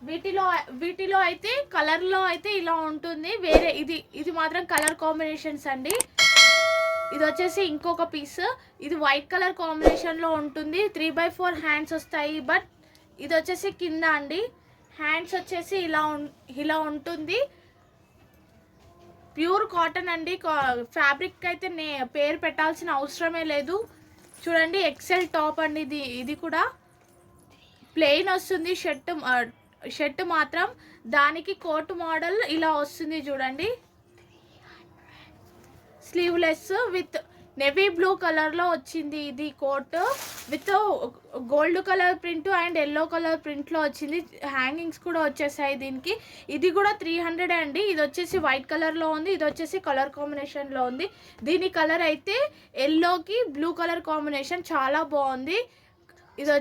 వీటిలో వీటిలో అయితే కలర్లో అయితే ఇలా ఉంటుంది. వేరే ఇది మాత్రం కలర్ కాంబినేషన్స్ అండి. ఇది వచ్చేసి ఇంకొక పీస్. ఇది వైట్ కలర్ కాంబినేషన్లో ఉంటుంది. 3/4 హ్యాండ్స్ వస్తాయి. బట్ ఇది వచ్చేసి కింద అండి. హ్యాండ్స్ వచ్చేసి ఇలా ఉంటుంది. ప్యూర్ కాటన్ అండి. ఫ్యాబ్రిక్ అయితే పేరు పెట్టాల్సిన అవసరమే లేదు. చూడండి ఎక్సెల్ టాప్ అండి. ఇది కూడా ప్లెయిన్ వస్తుంది. షర్ట్ మాత్రం దానికి కోట్ మోడల్ ఇలా వస్తుంది చూడండి. స్లీవ్లెస్ విత్ నేవీ బ్లూ కలర్లో వచ్చింది. ఇది coat with gold colour print and yellow colour ప్రింట్లో వచ్చింది. హ్యాంగింగ్స్ కూడా వచ్చేసాయి దీనికి. ఇది కూడా 300 అండి. ఇది వచ్చేసి వైట్ కలర్లో ఉంది. ఇది వచ్చేసి కలర్ కాంబినేషన్లో ఉంది. దీని కలర్ అయితే ఎల్లోకి బ్లూ కలర్ కాంబినేషన్ చాలా బాగుంది. ఇది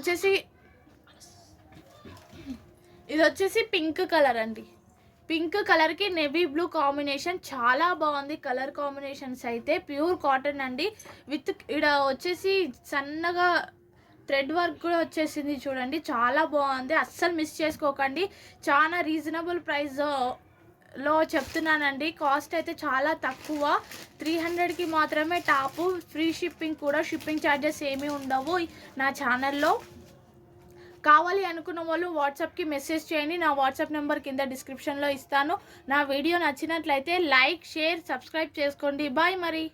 వచ్చేసి పింక్ కలర్ అండి. పింక్ కలర్కి నేవీ బ్లూ కాంబినేషన్ చాలా బాగుంది. కలర్ కాంబినేషన్స్ అయితే ప్యూర్ కాటన్ అండి. విత్ ఇక్కడ వచ్చేసి సన్నగా థ్రెడ్ వర్క్ కూడా వచ్చేసింది చూడండి. చాలా బాగుంది. అస్సలు మిస్ చేసుకోకండి. చాలా రీజనబుల్ ప్రైస్లో చెప్తున్నానండి. కాస్ట్ అయితే చాలా తక్కువ. 300కి మాత్రమే టాపు. ఫ్రీ షిప్పింగ్ కూడా. షిప్పింగ్ ఛార్జెస్ ఏమీ ఉండవు నా ఛానల్లో. కావాలి అనుకున్న వాళ్ళు వాట్సాప్కి మెసేజ్ చేయండి. నా వాట్సాప్ నెంబర్ కింద డిస్క్రిప్షన్లో ఇస్తాను. నా వీడియో నచ్చినట్లయితే లైక్, షేర్, సబ్స్క్రైబ్ చేసుకోండి. బాయ్ మరి.